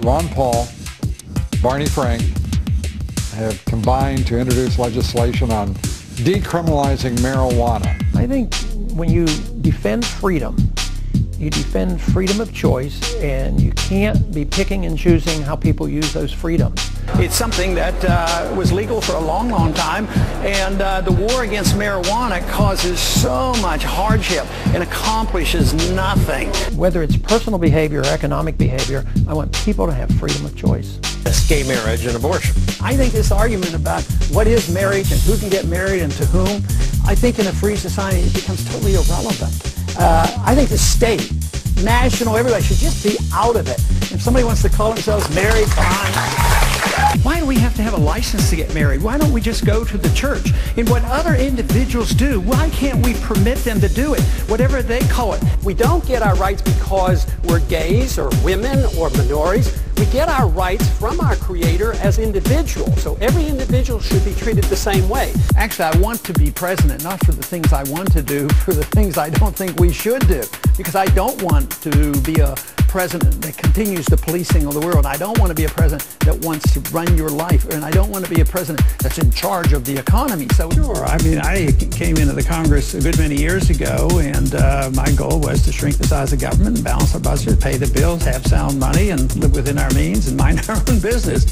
Ron Paul, Barney Frank have combined to introduce legislation on decriminalizing marijuana. I think when you defend freedom, you defend freedom of choice, and you can't be picking and choosing how people use those freedoms. It's something that was legal for a long, long time, and the war against marijuana causes so much hardship and accomplishes nothing. Whether it's personal behavior or economic behavior, I want people to have freedom of choice. It's gay marriage and abortion. I think this argument about what is marriage and who can get married and to whom, I think in a free society it becomes totally irrelevant. I think the state, national, everybody should just be out of it. If somebody wants to call themselves married, fine. Why do we have to have a license to get married? Why don't we just go to the church? And what other individuals do, why can't we permit them to do it? Whatever they call it. We don't get our rights because we're gays or women or minorities. We get our rights from our Creator as individuals. So every individual should be treated the same way. Actually, I want to be president, not for the things I want to do, for the things I don't think we should do. Because I don't want to be a president that continues the policing of the world. I don't want to be a president that wants to run your life, and I don't want to be a president that's in charge of the economy. So sure, I mean, I came into the Congress a good many years ago, and my goal was to shrink the size of government and balance our budget, pay the bills, have sound money, and live within our means and mind our own business.